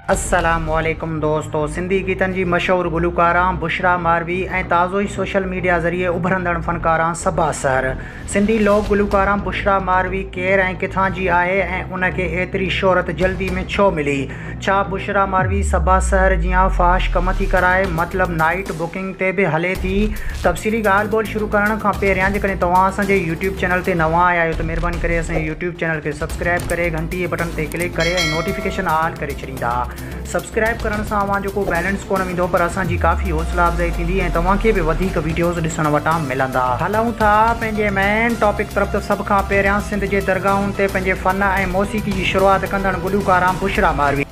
अस्सलामुअलैकुम दोस्तों, सिंधी गीतन जी मशहूर गुलकारा बुशरा मारवी ऐं ताज़ो ही सोशल मीडिया ज़रिए उभरंदड़ फ़नकारा सबा सहर। सिंधी लोक गुलकारा बुशरा मारवी केर ऐं किथां जी आहे ऐं उनखे एतिरी शोहरत जल्दी में छो मिली? छा बुशरा मारवी सबा सहर जियां फ़ाश कम थी कराए, मतलब नाइट बुकिंग ते भी हले थी? तफ़सीली ॻाल्हि ॿोल शुरू करण खां पहिरियां जेकॾहिं तव्हां असांजे यूट्यूब चैनल ते नवां आया आहियो त महिरबानी करे असांजे यूट्यूब चैनल खे सब्सक्राइब करे घंटी बटन ते क्लिक करे ऐं नोटिफिकेशन ऑल करे छॾींदा। सब्सक्राइब करण सां अवां जो बैलेंस कोन वेंदो, पर असांजी काफ़ी हौसला अफ़ज़ाई थींदी ऐं तव्हांखे भी वधीक वीडियोज़ ॾिसण वटां मिलंदा। हलूं था पंहिंजे मेन टॉपिक तरफ़। त सभ खां पहिरियां सिंध जे दरगाहुनि ते पंहिंजे फ़न ऐं मौसीक़ी जी शुरूआत कंदड़ गुलकारा बुशरा मारवी।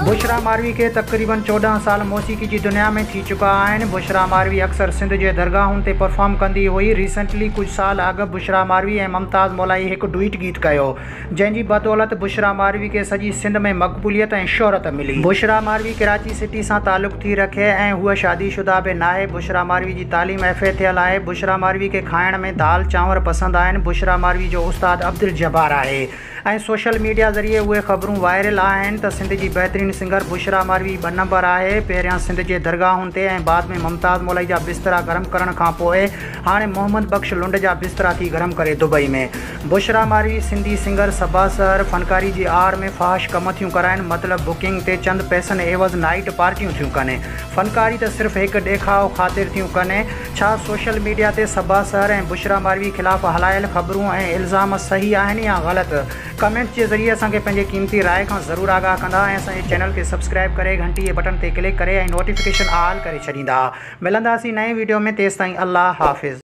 बुशरा मारवी के तक़रीबन 14 साल मौसीक़ी जी दुनिया में थी चुका आहिनि। बुशरा मारवी अक्सर सिंध जे दरगाहुनि ते परफॉर्म कंदी हुई। रिसेंटली कुछ साल अॻु बुशरा मारवी ऐं मुमताज़ मौलाई हिकु डुइट गीत कयो, जंहिंजी बदौलत बुशरा मारवी के सॼी सिंध में मक़बूलियत ऐं शोहरत मिली। बुशरा मारवी कराची सिटी सां ताल्लुक़ थी रखे ऐं हूअ शादीशुदा बि नाहे। बुशरा मारवी जी तालीम FA थियल आहे। बुशरा मारवी के खाइण में दाल चांवर पसंदि आहिनि। बुशरा मारवी जो उस्ताद अब्दुल जब्बार आहे ऐं सोशल मीडिया ज़रिए उहे ख़बरूं वायरल आहिनि त सिंध जी बहितरीन सिंगर बुशरा मारवी 2 नंबर आहे। पहिरियां सिंध जे दरगाहुनि ते ऐं बाद में मुमताज़ मौलाई जा बिस्तरा गरम करण खां पोइ हाणे मोहम्मद बख्श लुंड जा बिस्तरा थी गरम करे दुबई में। बुशरा मारवी सिंधी सिंगर सबा सहर फनकारी जी आड़ में फ़ाश कम थियूं कराइनि, मतलब बुकिंग ते चंद पैसनि एवज़ नाइट पार्टियूं थियूं कनि। फनकारी त सिर्फ़ु हिकु ॾेखाव ख़ातिर थियूं कनि। छा सोशल मीडिया ते सबा सहर ऐं बुशरा मारवी ख़िलाफ़ हलायल ख़बरूं ऐं इल्ज़ाम सही आहिनि या ग़लति? कमेंट्स के ज़रिए असांखे पंहिंजे कीमती राय खां ज़रूरु आगाह कंदा ऐं असांजे चैनल खे सब्सक्राइब करे घंटी जे बटन ते क्लिक करे ऐं नोटिफिकेशन ऑल करे छॾींदा। मिलंदासीं नए वीडियो में, तेसिताईं अल्लाह हाफ़िज़।